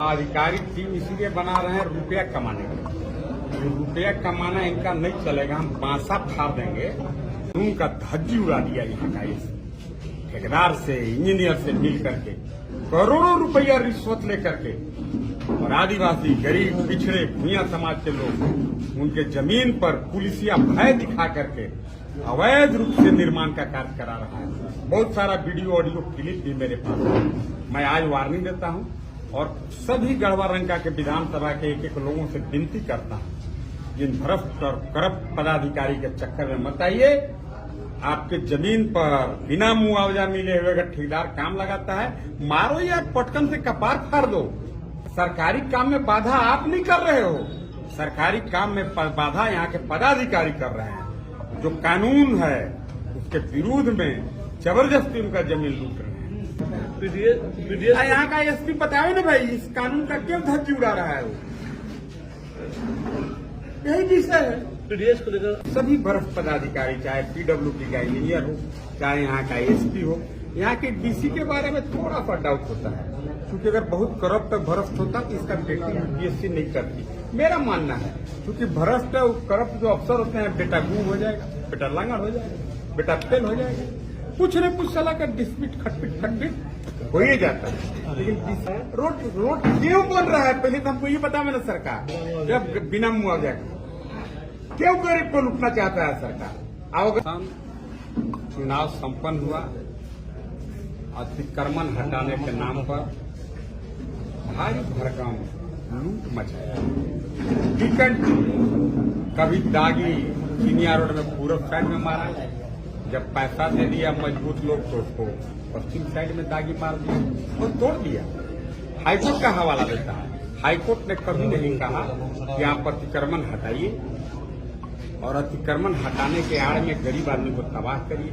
आधिकारिक टीम इसीलिए बना रहे हैं रुपया कमाने के। रुपया कमाना इनका नहीं चलेगा, हम बांसा फाड़ देंगे। उनका धज्जी उड़ा दिया यहाँ का इस ठेकेदार से, इंजीनियर से मिल करके करोड़ों रुपया रिश्वत लेकर के, और आदिवासी, गरीब, पिछड़े, भूया समाज के लोग उनके जमीन पर पुलिसिया भय दिखा करके अवैध रूप से निर्माण का कार्य करा रहा है। बहुत सारा वीडियो ऑडियो क्लिप भी मेरे पास है। मैं आज वार्निंग देता हूं और सभी गढ़वा रंका के विधानसभा के एक एक लोगों से विनती करता हूं, जिन भ्रष्ट और करप्ट पदाधिकारी के चक्कर में मत आइए। आपके जमीन पर बिना मुआवजा मिले हुए अगर ठेकेदार काम लगाता है, मारो या पटकन से कपार फाड़ दो। सरकारी काम में बाधा आप नहीं कर रहे हो, सरकारी काम में बाधा यहाँ के पदाधिकारी कर रहे हैं। जो कानून है उसके विरोध में जबरदस्ती उनका जमीन लूट रहे हैं। यहाँ का एसपी बताए ना भाई, इस कानून का क्यों धज्जी उड़ा रहा है वो, यही विषय है। पीडीएस को लेकर सभी भ्रष्ट पदाधिकारी, चाहे पीडब्ल्यूडी का इंजीनियर हो, चाहे यहाँ का एसपी हो, यहाँ के डीसी के बारे में थोड़ा सा डाउट होता है, क्योंकि अगर बहुत करप्ट भ्रष्ट होता तो इसका बेटी यूपीएससी नहीं करती, मेरा मानना है। क्योंकि भ्रष्ट करप्ट जो अफसर होते हैं, बेटा गुम हो जाएगा, बेटा लांगड़ हो जाएगा, बेटा फेल हो जाएगा, कुछ न कुछ सलाह का डिस्प्यूट खटपिट हो ही जाता है। लेकिन रोड क्यों बन रहा है, पहले तो हमको ये बता मैंने सरकार, जब बिना मुआवजा क्यों गरीब को लूटना चाहता है सरकार। अवगत चुनाव संपन्न हुआ, अतिक्रमण हटाने के नाम पर भारी भरकम लूट मचाया। वीकेंड कभी दागी चिनिया रोड में पूर्व साइड में मारा, जब पैसा दे दिया मजबूत लोग तो उसको पश्चिम साइड में दागी मार दिया और तोड़ दिया। हाईकोर्ट का हवाला देता है, हाईकोर्ट ने कभी नहीं कहा कि आप अतिक्रमण हटाइए और अतिक्रमण हटाने के आड़ में गरीब आदमी को तबाह करिए।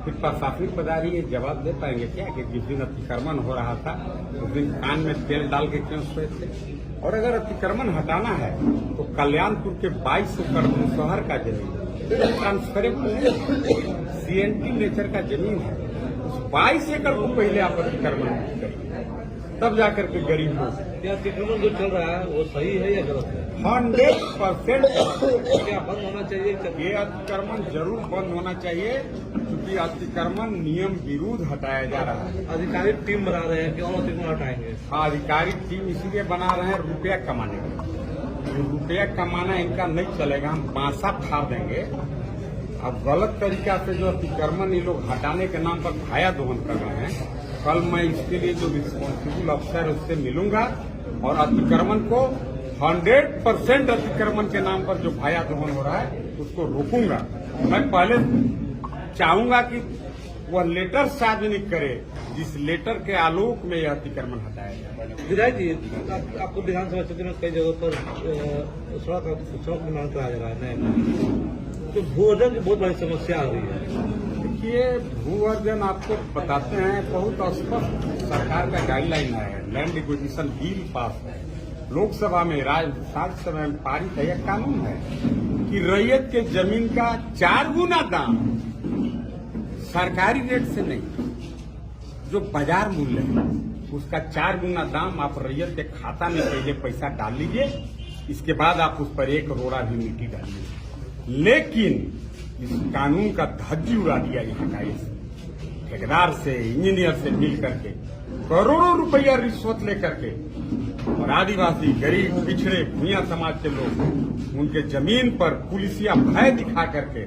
फिर प्रशासनिक पदाधिकारी ये जवाब दे पाएंगे क्या कि जिस दिन अतिक्रमण हो रहा था उस दिन कान में तेल डाल के क्यों सोए थे। और अगर अतिक्रमण हटाना है तो कल्याणपुर के 2200 एकड़ मुसहर का जमीन ट्रांसफरेबल सीएनटी नेचर का जमीन है, उस 22 एकड़ को पहले आप अतिक्रमण करिए, तब जाकर के गरीब लोग। अतिक्रमण जो चल रहा है वो सही है या गलत है? 100% क्या बंद होना चाहिए? ये अतिक्रमण जरूर बंद होना चाहिए, क्योंकि अतिक्रमण नियम विरुद्ध हटाया जा रहा है। आधिकारिक टीम बना रहे हैं, क्यों अतिक्रमण हटाएंगे? हाँ, आधिकारिक टीम इसीलिए बना रहे हैं रुपया कमाने के। रुपया कमाना इनका नहीं चलेगा, हम बांसा फाड़ देंगे। अब गलत तरीका से जो अतिक्रमण ये लोग हटाने के नाम पर भाया दोहन कर रहे हैं, कल मैं इसके लिए जो रिस्पॉन्सिबल अफसर है उससे मिलूंगा और अतिक्रमण को 100% अतिक्रमण के नाम पर जो भाया दोहन हो रहा है उसको रोकूंगा। मैं पहले चाहूंगा कि वह लेटर सार्वजनिक करे जिस लेटर के आलोक में यह अतिक्रमण हटाया जाए। विधायक जी, आपको विधानसभा क्षेत्र में कई जगहों पर सड़क निर्माण कराया जा रहा है, तो भू-अर्जन की बहुत बड़ी समस्या आ रही है। देखिए, भू-अर्जन आपको बताते हैं, बहुत स्पष्ट सरकार का गाइडलाइन है, लैंड एक्विजिशन बिल पास है लोकसभा में, राज्यसभा में पारित है। यह कानून है कि रैयत के जमीन का 4 गुना दाम सरकारी रेट से नहीं, जो बाजार मूल्य है उसका 4 गुना दाम आप रैयत के खाता में पहले पैसा डाल लीजिए, इसके बाद आप उस पर 1 करोड़ भी मिट्टी डालिए। लेकिन इस कानून का धज्जी उड़ा दिया यहाँ का इस ठेकेदार से, इंजीनियर से मिल करके करोड़ों रुपया रिश्वत लेकर के, और आदिवासी, गरीब, पिछड़े, भूया समाज के लोग उनके जमीन पर पुलिसिया भय दिखा करके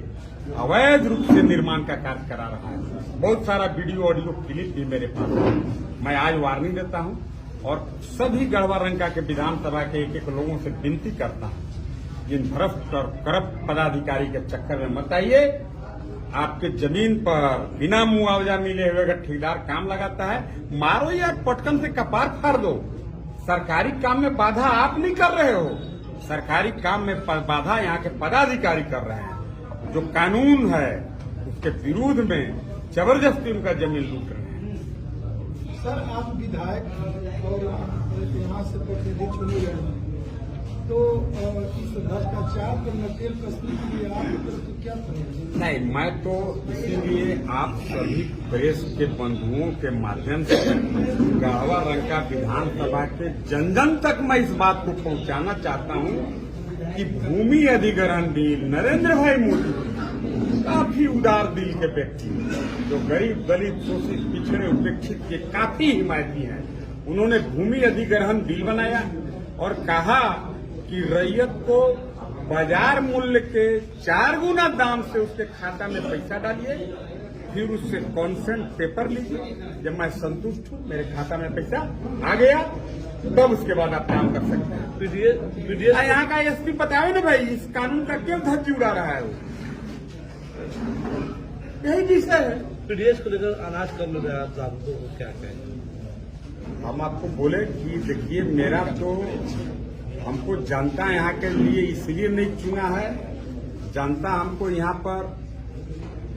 अवैध रूप से निर्माण का कार्य करा रहा है। बहुत सारा वीडियो ऑडियो क्लिप भी मेरे पास है। मैं आज वार्निंग देता हूं और सभी गढ़वा रंका के विधानसभा के एक एक लोगों से विनती करता हूं, जिन भ्रष्ट और करप्ट पदाधिकारी के चक्कर में मत आइए। आपके जमीन पर बिना मुआवजा मिले हुए अगर ठेकेदार काम लगाता है, मारो या पटकन से कपार फाड़ दो। सरकारी काम में बाधा आप नहीं कर रहे हो, सरकारी काम में बाधा यहाँ के पदाधिकारी कर रहे हैं। जो कानून है उसके विरोध में जबरदस्ती उनका जमीन लूट रहे हैं। सर, आप विधायक और यहाँ से प्रतिनिधि चुने गए हैं, तो इस भ्रष्टाचार के नकेल कसने के लिए आपकी तरफ से क्या करेंगे? नहीं, मैं तो इसीलिए आप सभी प्रेस के बंधुओं के माध्यम से गढ़वा रंग का विधानसभा के जन जन तक मैं इस बात को पहुंचाना चाहता हूं कि भूमि अधिग्रहण बिल नरेंद्र भाई मोदी काफी उदार दिल के व्यक्ति, जो गरीब दलित शोषित पिछड़े उपेक्षित के काफी हिमायती हैं, उन्होंने भूमि अधिग्रहण बिल बनाया और कहा कि रैयत को बाजार मूल्य के 4 गुना दाम से उसके खाता में पैसा डालिए, फिर उससे कॉन्सेंट पेपर लीजिए। जब मैं संतुष्ट हूं, मेरे खाता में पैसा आ गया, तब उसके बाद आप काम कर सकते हैं। यहाँ का एसपी बताओ ना भाई, इस कानून का क्यों धज्जी उड़ा रहा है? वो यही विषय है। पीडीएस को लेकर अनाज कम मिल रहा है, आप जानते हो क्या कहें? हम आपको बोले कि देखिए, मेरा तो हमको जनता यहाँ के लिए इसलिए नहीं चुना है। जनता हमको यहाँ पर,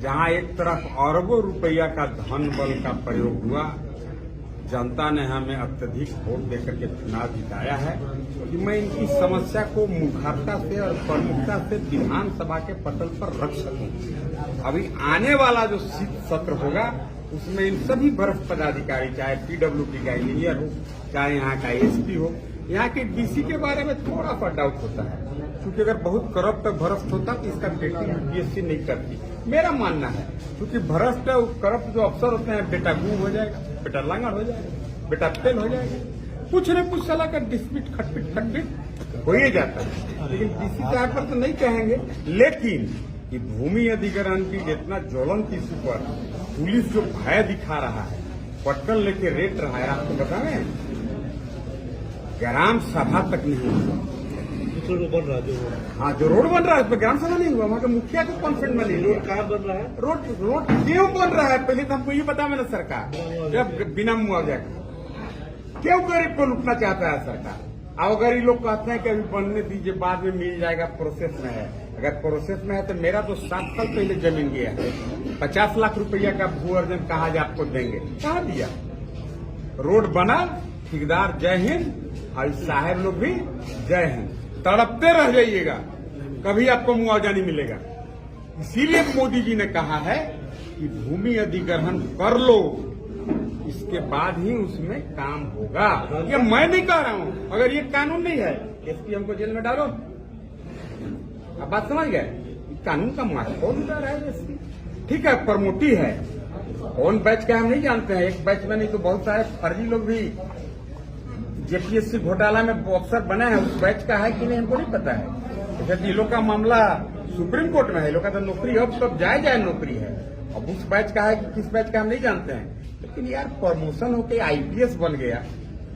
जहाँ एक तरफ अरबों रुपया का धन बल का प्रयोग हुआ, जनता ने हमें अत्यधिक वोट देकर के चुनाव जिताया है कि मैं इनकी समस्या को मुखरता से और प्रमुखता से विधानसभा के पटल पर रख सकूं। अभी आने वाला जो सत्र होगा, उसमें इन सभी वरिष्ठ पदाधिकारी, चाहे पीडब्ल्यूडी का इंजीनियर हो, चाहे यहाँ का एसपी हो, यहाँ के डीसी के बारे में थोड़ा सा डाउट होता है, क्योंकि अगर बहुत करप्ट भ्रष्ट होता तो इसका बेटी यूपीएससी नहीं करती, मेरा मानना है। क्योंकि भ्रष्ट करप्ट जो अफसर होते हैं, बेटा गुम हो जाएगा, बेटा लांगड़ हो जाएगा, बेटा फेल हो जाएगा, कुछ न कुछ सलाह का डिस्प्यूट खटपिट हो ही जाता है। लेकिन डीसी साहब पर तो नहीं कहेंगे, लेकिन कि भूमि अधिग्रहण की इतना ज्वलंत इशू पर पुलिस जो भय दिखा रहा है, पटकन लेके रेट रहा है, आपको बताएं, ग्राम सभा तक नहीं हुआ। रोड बन रहा है हाँ, जो रोड बन रहा है उसमें ग्राम सभा नहीं हुआ, वहाँ के मुखिया के कॉन्फ्रेंस में नहीं। रोड कहाँ बन रहा है? रोड क्यों बन रहा है, पहले तो हमको ये बता मेरा सरकार, जब बिना मुआवजा के क्यों गरीब को लूटना चाहता है सरकार? अब अगर ये लोग कहते हैं कि अभी बनने दीजिए, बाद में मिल जाएगा, प्रोसेस में है। अगर प्रोसेस में है तो मेरा तो 7 साल पहले जमीन गया है, 50 लाख रुपया का भू अर्जन कहा जा आपको देंगे, कहा दिया? रोड बना, ठेकेदार जय हिंद, और साहब लोग भी जय हिंद, तड़पते रह जाइएगा, कभी आपको मुआवजा नहीं मिलेगा। इसीलिए मोदी जी ने कहा है कि भूमि अधिग्रहण कर लो, इसके बाद ही उसमें काम होगा। ये मैं नहीं कह रहा हूं, अगर ये कानून नहीं है, एसपी हमको जेल में डालो। आप बात समझ गए? कानून का मार्ग कौन उठा रहा है एसपी? ठीक है, प्रमोटी है, कौन बैच का हम नहीं जानते हैं, एक बैच में नहीं तो बहुत सारे फर्जी लोग भी जेपीएससी घोटाला में अफसर बने हैं, उस बैच का है कि नहीं हमको नहीं पता है। जैसे लोग का मामला सुप्रीम कोर्ट में है, लोग का तो नौकरी अब तब जाए नौकरी है, अब उस बैच का है कि किस बैच का हम नहीं जानते हैं। लेकिन यार, प्रमोशन होके आईपीएस बन गया,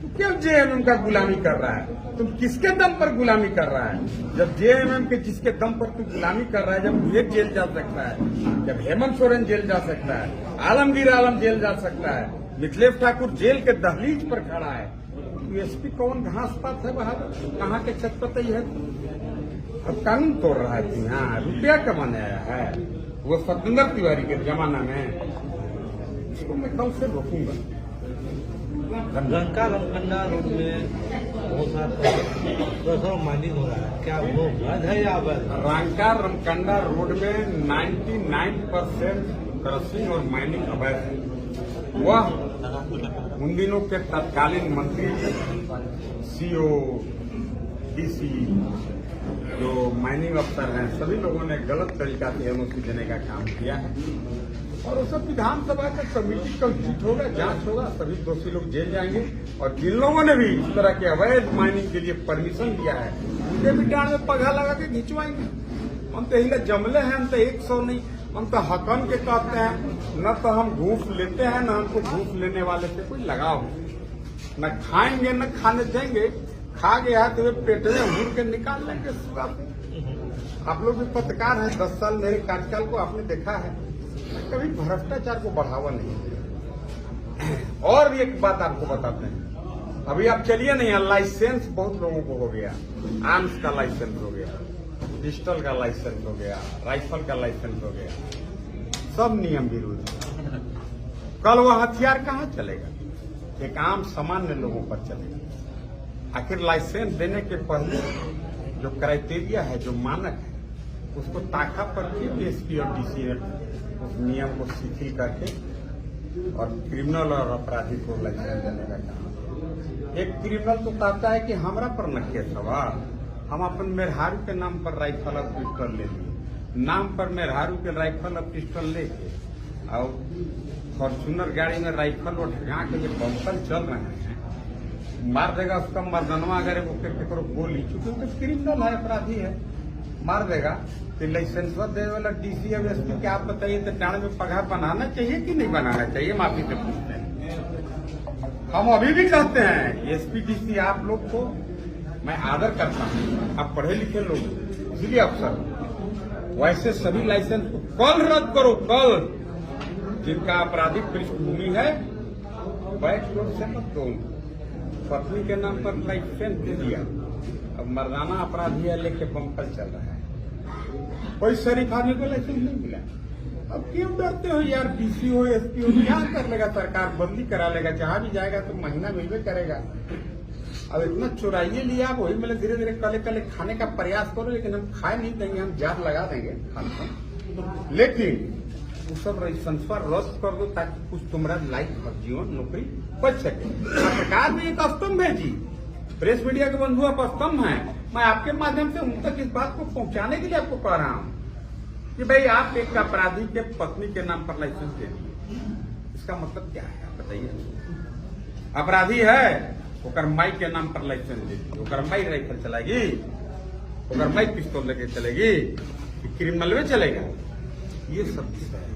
तो क्यों जेएमएम का गुलामी कर रहा है? तुम किसके दम पर गुलामी कर रहा है? जब जेएमएम के जिसके दम पर तू गुलामी कर रहा है, जब मुझे जेल जा सकता है, जब हेमंत सोरेन जेल जा सकता है, आलमगीर आलम जेल जा सकता है, मिथिलेश ठाकुर जेल के दहलीज पर खड़ा है, एसपी कौन घास पात है वहां? कहाँ के छत पर ही है? अब कानून तोड़ रहा है कि हाँ रुपया कमाने आया है, वो सत्येंद्र तिवारी के जमाना में। इसको मैं कल से रोकूंगा। रंका रमकंडा रोड में बहुत सारा माइनिंग हो रहा है, क्या वो वैध है या अवैध? रंका रमकंडा रोड में 99% क्रशिंग और माइनिंग अवैध है। वह उन दिनों के तत्कालीन मंत्री, सीओ, डीसी, जो माइनिंग अफसर हैं, सभी लोगों ने गलत तरीका से एनओसी देने का काम किया है, और वो सब विधानसभा का कमेटी कंप्लीट होगा, जांच होगा, सभी दोषी लोग जेल जाएंगे। और जिन लोगों ने भी इस तरह के अवैध माइनिंग के लिए परमिशन दिया है, उनके भी डांड में पगहा लगा के खिंचवाएंगे। हम तो हिले जमले हैं, हम तो 100 नहीं, हम तो हकम के कहते हैं, न तो हम घूस लेते हैं, न हमको घूस लेने वाले से कोई लगाव, न खाएंगे न खाने देंगे, खा गया तो वे पेट में हुर के निकाल लेंगे। आप लोग भी पत्रकार हैं, 10 साल मेरे कार्यकाल को आपने देखा है, मैं कभी भ्रष्टाचार को बढ़ावा नहीं दिया। और भी एक बात आपको बताते हैं, अभी आप चलिए नहीं, लाइसेंस बहुत लोगों को हो गया, आर्म्स का लाइसेंस हो गया, पिस्टल का लाइसेंस हो गया, राइफल का लाइसेंस हो गया, सब नियम विरुद्ध। कल वह हथियार कहाँ चलेगा? एक आम सामान्य लोगों पर चलेगा। आखिर लाइसेंस देने के पहले जो क्राइटेरिया है, जो मानक है, उसको ताका पर फिर एसपी और डीसी ने उस नियम को शिथिल करके और क्रिमिनल और अपराधी को लाइसेंस देने का काम। एक क्रिमिनल तो कहता है कि हमरा पर न केस हवा, हम अपन मेहरारू के नाम पर राइफल और पिस्टल ले लिए, नाम पर मेहरारू के राइफल और पिस्टल लेके और फॉर्चूनर गाड़ी में राइफल और ढगा के जो बम्पर चल रहे हैं, मार देगा उसका मर्दनवा अगर वो करो गोली, चूंकि वो तो क्रिमिनल है, अपराधी है, मार देगा। तो लाइसेंस देने वाला डीसी और एसपी क्या आप बताइए, तो डांड में पगहा बनाना चाहिए कि नहीं बनाना चाहिए? माफी से पूछते हैं। हम अभी भी कहते हैं एसपी डीसी आप लोग को मैं आदर करता हूँ, आप पढ़े लिखे लोग, इसलिए अफसर, वैसे सभी लाइसेंस को कल रद्द करो, कल। जिनका आपराधिक पृष्ठभूमि है बैक रोड से मत दो, पत्नी के नाम पर लाइसेंस दे दिया, अब मर्दाना अपराधी है लेके बम्पर चल रहा है, कोई शरीफ आदमी को लाइसेंस नहीं मिला। अब क्यों डरते हो यार? डीसी हो एसपी हो, क्या कर लेगा सरकार? बदली करा लेगा, जहां भी जाएगा तो महीना मिलवे करेगा। अब इतना चुराइए लिया, आप वही मतलब धीरे धीरे कले कले खाने का प्रयास करो, लेकिन हम खाए नहीं देंगे, हम जात लगा देंगे खाने। लेकिन वो सब लाइसेंसवा रद्द कर दो ताकि कुछ तुम्हारा लाइफ जीवन नौकरी बच सके। सरकार भी एक स्तंभ है जी, प्रेस मीडिया के बंधु आप स्तंभ हैं। मैं आपके माध्यम से उन तक इस बात को पहुंचाने के लिए आपको कह रहा हूं कि भाई आप एक अपराधी के पत्नी के नाम पर लाइसेंस दे दिए, इसका मतलब क्या है आप बताइए? अपराधी है, ओकर माई के नाम पर लाइसेंस दे दी, ओकर माई राइफल चलाएगी, ओकर माई पिस्तौल लेके चलेगी, क्रिमिनल में चलेगा? ये सब विषय है।